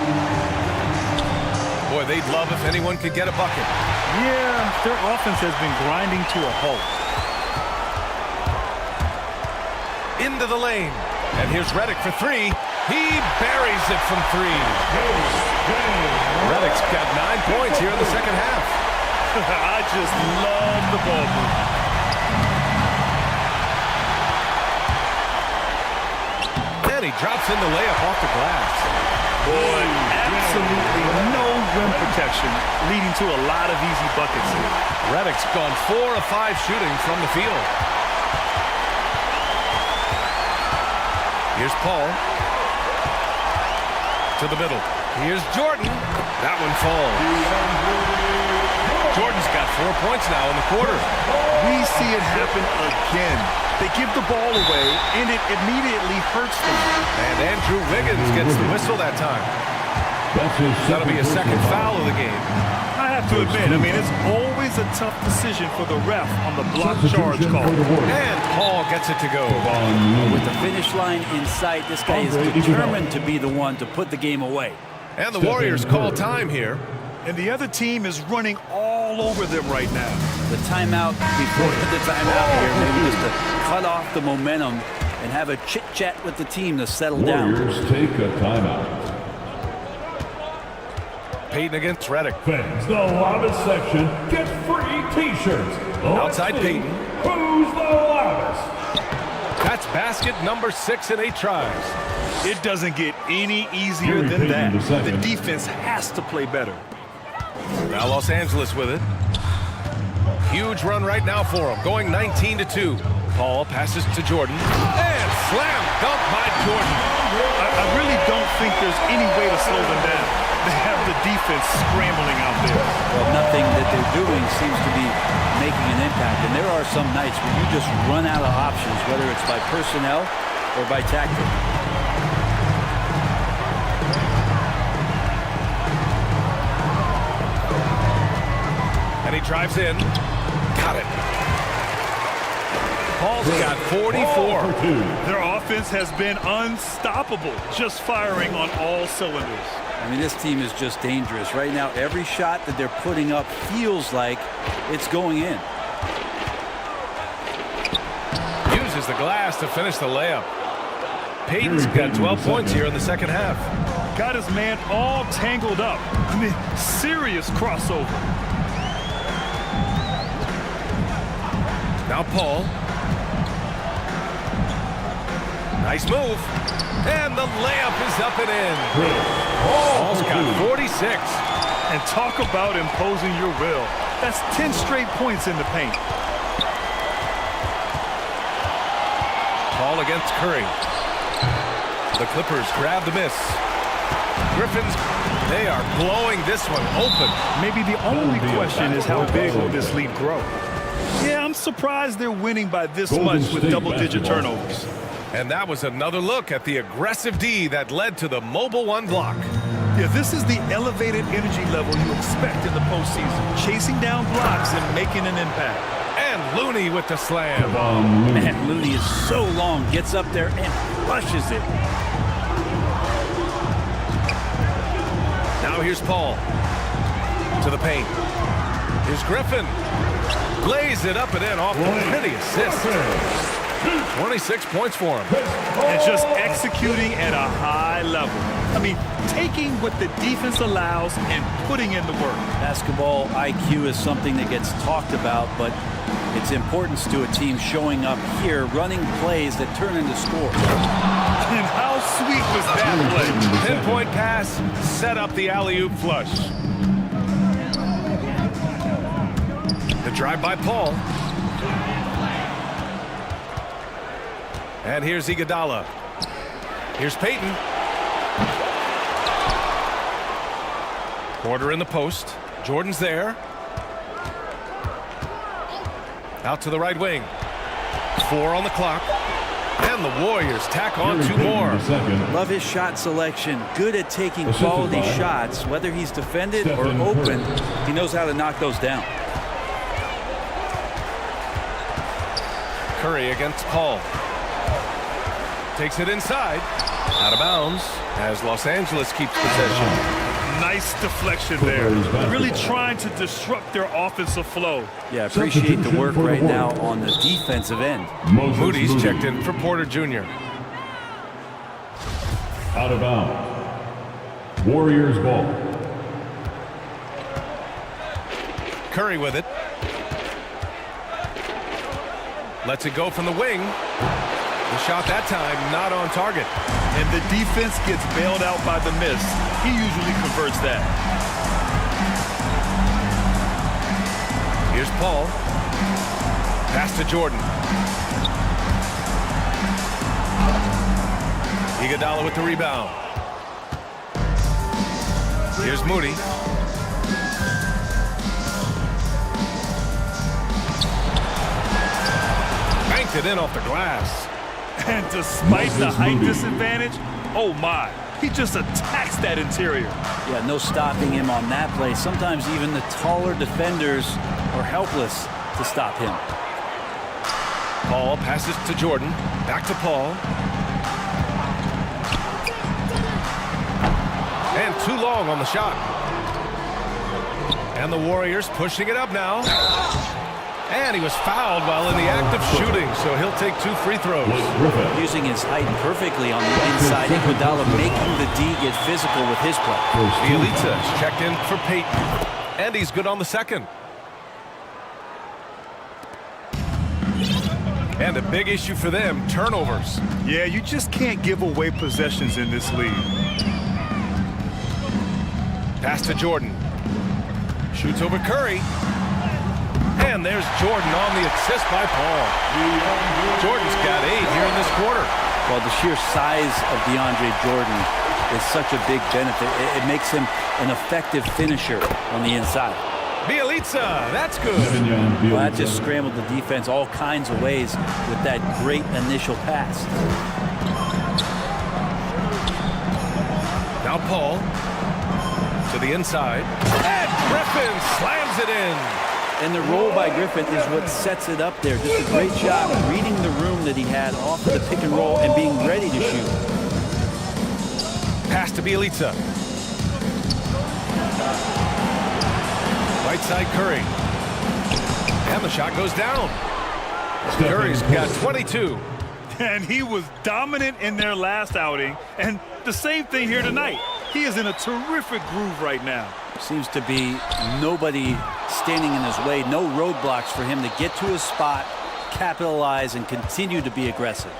Boy, they'd love if anyone could get a bucket. Yeah, their offense has been grinding to a halt. Into the lane. And here's Redick for three. He buries it from three. Redick's got 9 points here in the second half. I just love the ball movement. And he drops in the layup off the glass. Boy, absolutely no rim protection, leading to a lot of easy buckets here. Redick's gone 4 of 5 shooting from the field. Here's Paul. To the middle. Here's Jordan. That one falls. Jordan's got 4 points now in the quarter. We see it happen again. They give the ball away, and it immediately hurts them. And Andrew Wiggins gets the whistle that time. That'll be a second foul of the game. I have to admit, it's always a tough decision for the ref on the block charge call. And Paul gets it to go. With the finish line in sight, this guy is determined to be the one to put the game away. And the Warriors call time here. And the other team is running all over them right now. The timeout before the timeout here, maybe just to cut off the momentum and have a chit-chat with the team to settle down. Warriors take a timeout. Payton against Redick. Fans, the loudest section get free T-shirts. Outside Payton. Who's the loudest? That's basket number 6 in 8 tries. It doesn't get any easier than that. The defense has to play better. Now Los Angeles with it. Huge run right now for them, going 19-2. Paul passes to Jordan. And slam dunk by Jordan. I really don't think there's any way to slow them down. They have the defense scrambling out there. Well, nothing that they're doing seems to be making an impact. And there are some nights where you just run out of options, whether it's by personnel or by tactic. And he drives in. Got it. Paul's got 44. Their offense has been unstoppable, just firing on all cylinders. This team is just dangerous. Right now, every shot that they're putting up feels like it's going in. Uses the glass to finish the layup. Payton's got 12 points here in the second half. Got his man all tangled up. Serious crossover. Now Paul. Nice move. And the layup is up and in. Paul's got 46. And talk about imposing your will. That's 10 straight points in the paint. Paul against Curry. The Clippers grab the miss. Griffins, they are blowing this one open. Maybe the only question is how big will this lead grow? Yeah, I'm surprised they're winning by this much with double-digit turnovers. And that was another look at the aggressive D that led to the mobile one block. Yeah, this is the elevated energy level you expect in the postseason. Chasing down blocks and making an impact. And Looney with the slam. Man, Looney is so long, gets up there and flushes it. Now here's Paul. To the paint. Here's Griffin. Lays it up and in off the pretty assist. 26 points for him. And just executing at a high level. Taking what the defense allows and putting in the work. Basketball IQ is something that gets talked about, but its importance to a team showing up here, running plays that turn into scores. And how sweet was that play? Pinpoint pass, set up the alley-oop flush. The drive by Paul. And here's Iguodala. Here's Payton. Porter in the post. Jordan's there. Out to the right wing. 4 on the clock. And the Warriors tack on 2 more. Love his shot selection. Good at taking quality shots. Whether he's defended or open, he knows how to knock those down. Curry against Paul. Takes it inside. Out of bounds as Los Angeles keeps possession. Nice deflection there. Really trying to disrupt their offensive flow. Yeah, appreciate the work right now on the defensive end. Moody's checked in for Porter Jr. Out of bounds. Warriors ball. Curry with it. Lets it go from the wing. The shot that time not on target. And the defense gets bailed out by the miss. He usually converts that. Here's Paul. Pass to Jordan. Iguodala with the rebound. Here's Moody. Banked it in off the glass. And despite the height disadvantage, oh my, he just attacks that interior. Yeah, no stopping him on that play. Sometimes even the taller defenders are helpless to stop him. Paul passes to Jordan. Back to Paul. And too long on the shot. And the Warriors pushing it up now. And he was fouled while in the act of shooting, so he'll take 2 free throws. Using his height perfectly on the inside. Iguodala making the D get physical with his play. Bielitsa is checked in for Peyton. And he's good on the second. And a big issue for them, turnovers. Yeah, you just can't give away possessions in this league. Pass to Jordan. Shoots over Curry. And there's Jordan on the assist by Paul. Jordan's got 8 here in this quarter. Well, the sheer size of DeAndre Jordan is such a big benefit. It makes him an effective finisher on the inside. Bielitsa, that's good. Well, that just scrambled the defense all kinds of ways with that great initial pass. Now Paul to the inside. And Griffin slams it in. And the roll by Griffin is what sets it up there. Just a great job reading the room that he had off of the pick and roll and being ready to shoot. Pass to Bielitsa. Right side Curry. And the shot goes down. Curry's got 22. And he was dominant in their last outing. And the same thing here tonight. He is in a terrific groove right now. Seems to be nobody standing in his way. No roadblocks for him to get to his spot, capitalize, and continue to be aggressive.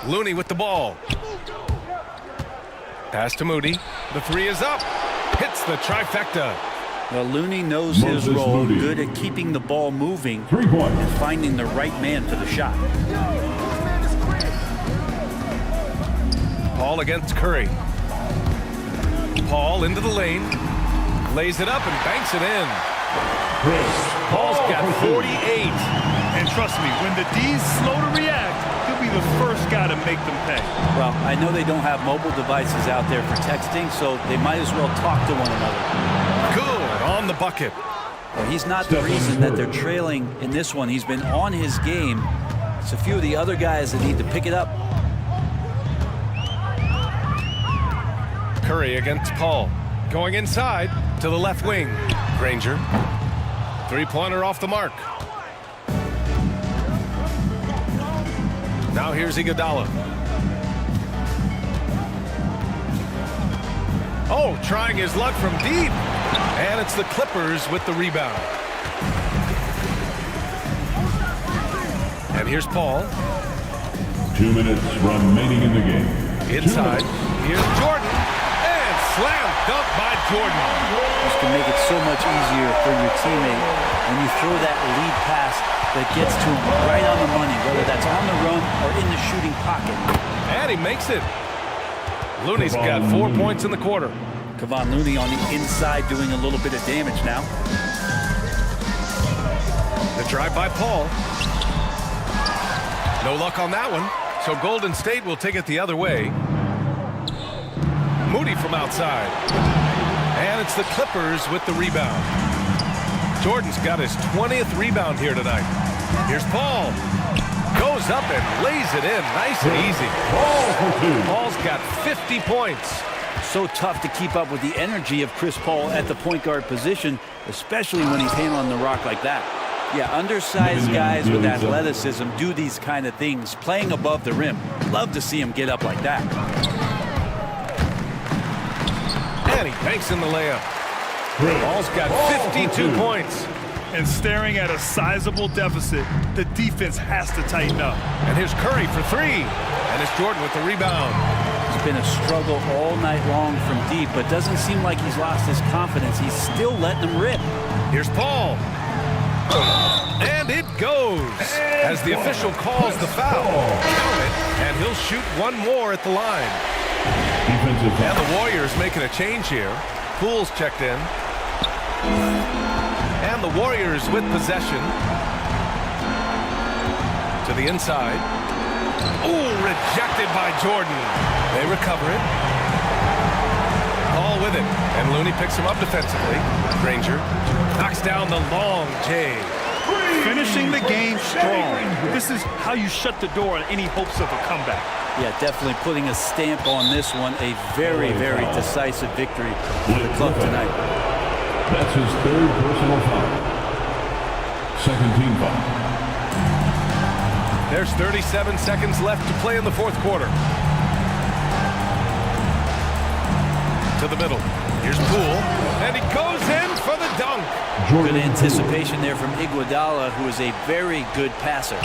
Looney with the ball. Pass to Moody. The 3 is up. Hits the trifecta. Well, Looney knows his role. Moody. Good at keeping the ball moving 3 points. and finding the right man for the shot. Paul against Curry. Paul into the lane. Lays it up and banks it in. Paul's got 48. And trust me, when the D's slow to react, he'll be the first guy to make them pay. Well, I know they don't have mobile devices out there for texting, so they might as well talk to one another. Good on the bucket. Well, he's not the reason that they're trailing in this one. He's been on his game. It's a few of the other guys that need to pick it up. Curry against Paul. Going inside to the left wing. Granger. 3-pointer off the mark. Now here's Iguodala. Oh, trying his luck from deep. And it's the Clippers with the rebound. And here's Paul. 2 minutes remaining in the game. Inside. Here's Jordan. And slam dunk by Jordan. This can make it so much easier for your teammate when you throw that lead pass that gets to him right on the money, whether that's on the run or in the shooting pocket. And he makes it. Looney's got 4 points in the quarter. Kevon Looney on the inside doing a little bit of damage now. The drive by Paul. No luck on that one. So Golden State will take it the other way. Moody from outside. And it's the Clippers with the rebound. Jordan's got his 20th rebound here tonight. Here's Paul. Goes up and lays it in. Nice and easy. Paul's got 50 points. So tough to keep up with the energy of Chris Paul at the point guard position, especially when he's handling the rock like that. Yeah, undersized guys with athleticism do these kind of things, playing above the rim. Love to see him get up like that. And he banks in the layup. Paul's got 52 points. And staring at a sizable deficit, the defense has to tighten up. And here's Curry for three. And it's Jordan with the rebound. It's been a struggle all night long from deep, but doesn't seem like he's lost his confidence. He's still letting them rip. Here's Paul. And it goes as the official calls the foul. Count it, and he'll shoot one more at the line. And the Warriors making a change here. Poole's checked in. And the Warriors with possession. To the inside. Ooh, rejected by Jordan. They recover it. Paul with it. And Looney picks him up defensively. Granger knocks down the long J. Finishing the game strong. This is how you shut the door on any hopes of a comeback. Yeah, definitely putting a stamp on this one. A very, very decisive victory for the club tonight. That's his third personal foul. Second team foul. There's 37 seconds left to play in the fourth quarter. To the middle. Here's Poole. And he goes in for the dunk. Good anticipation there from Iguodala, who is a very good passer.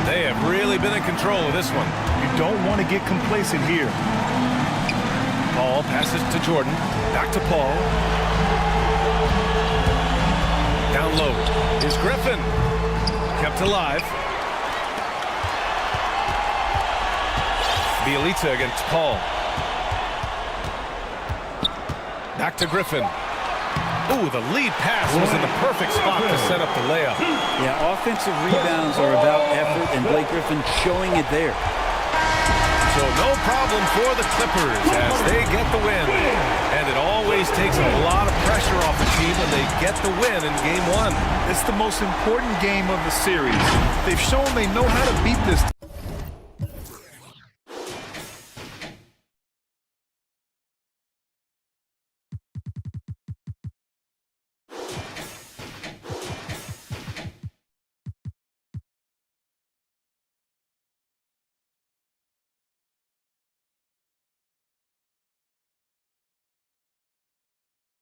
They have really been in control of this one. You don't want to get complacent here. Paul passes to Jordan. Back to Paul. Down low is Griffin. Kept alive. Bielitsa against Paul. Back to Griffin. Ooh, the lead pass was in the perfect spot to set up the layup. Yeah, offensive rebounds are about effort, and Blake Griffin showing it there. So no problem for the Clippers as they get the win. And it always takes a lot of pressure off the team when they get the win in Game 1. It's the most important game of the series. They've shown they know how to beat this